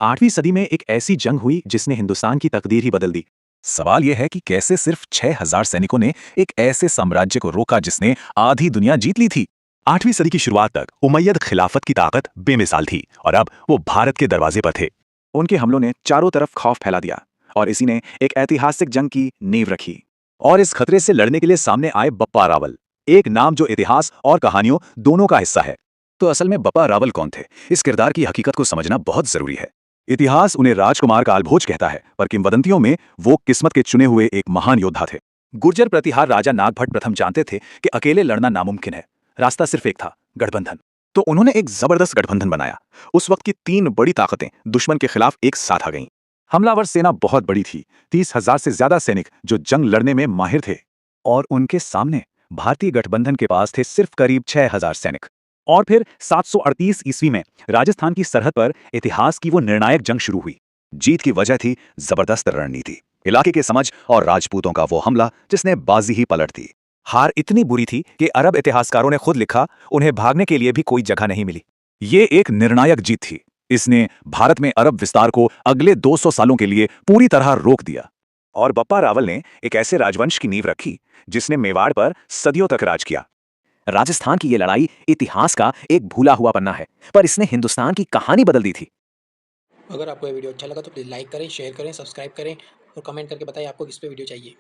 8वीं सदी में एक ऐसी जंग हुई जिसने हिंदुस्तान की तकदीर ही बदल दी। सवाल यह है कि कैसे सिर्फ 6000 सैनिकों ने एक ऐसे साम्राज्य को रोका जिसने आधी दुनिया जीत ली थी। 8वीं सदी की शुरुआत तक उमैयद खिलाफत की ताकत बेमिसाल थी और अब वो भारत के दरवाजे पर थे। उनके हमलों ने चारों तरफ खौफ फैला दिया और इसी ने एक ऐतिहासिक जंग की नींव रखी। और इस खतरे से लड़ने के लिए सामने आए बप्पा रावल, एक नाम जो इतिहास और कहानियों दोनों का हिस्सा है। तो असल में बप्पा रावल कौन थे, इस किरदार की हकीकत को समझना बहुत जरूरी है। इतिहास उन्हें राजकुमार कालभोज कहता है, पर किंवदंतियों में वो किस्मत के चुने हुए एक महान योद्धा थे। गुर्जर प्रतिहार राजा नागभट्ट प्रथम जानते थे कि अकेले लड़ना नामुमकिन है, रास्ता सिर्फ एक था, गठबंधन। तो उन्होंने एक जबरदस्त गठबंधन बनाया। उस वक्त की 3 बड़ी ताकतें दुश्मन के खिलाफ एक साथ आ गईं। हमलावर सेना बहुत बड़ी थी, 30,000 से ज्यादा सैनिक जो जंग लड़ने में माहिर थे। और उनके सामने भारतीय गठबंधन के पास थे सिर्फ करीब 6,000 सैनिक। और फिर 738 ईस्वी में राजस्थान की सरहद पर इतिहास की वो निर्णायक जंग शुरू हुई। जीत की वजह थी जबरदस्त रणनीति, इलाके की समझ और राजपूतों का वो हमला जिसने बाजी ही पलट दी। हार इतनी बुरी थी कि अरब इतिहासकारों ने खुद लिखा, उन्हें भागने के लिए भी कोई जगह नहीं मिली। ये एक निर्णायक जीत थी। इसने भारत में अरब विस्तार को अगले 200 सालों के लिए पूरी तरह रोक दिया। और बप्पा रावल ने एक ऐसे राजवंश की नींव रखी जिसने मेवाड़ पर सदियों तक राज किया। राजस्थान की ये लड़ाई इतिहास का एक भूला हुआ पन्ना है, पर इसने हिंदुस्तान की कहानी बदल दी थी। अगर आपको ये वीडियो अच्छा लगा तो प्लीज़ लाइक करें, शेयर करें, सब्सक्राइब करें और कमेंट करके बताएं आपको किस पे वीडियो चाहिए।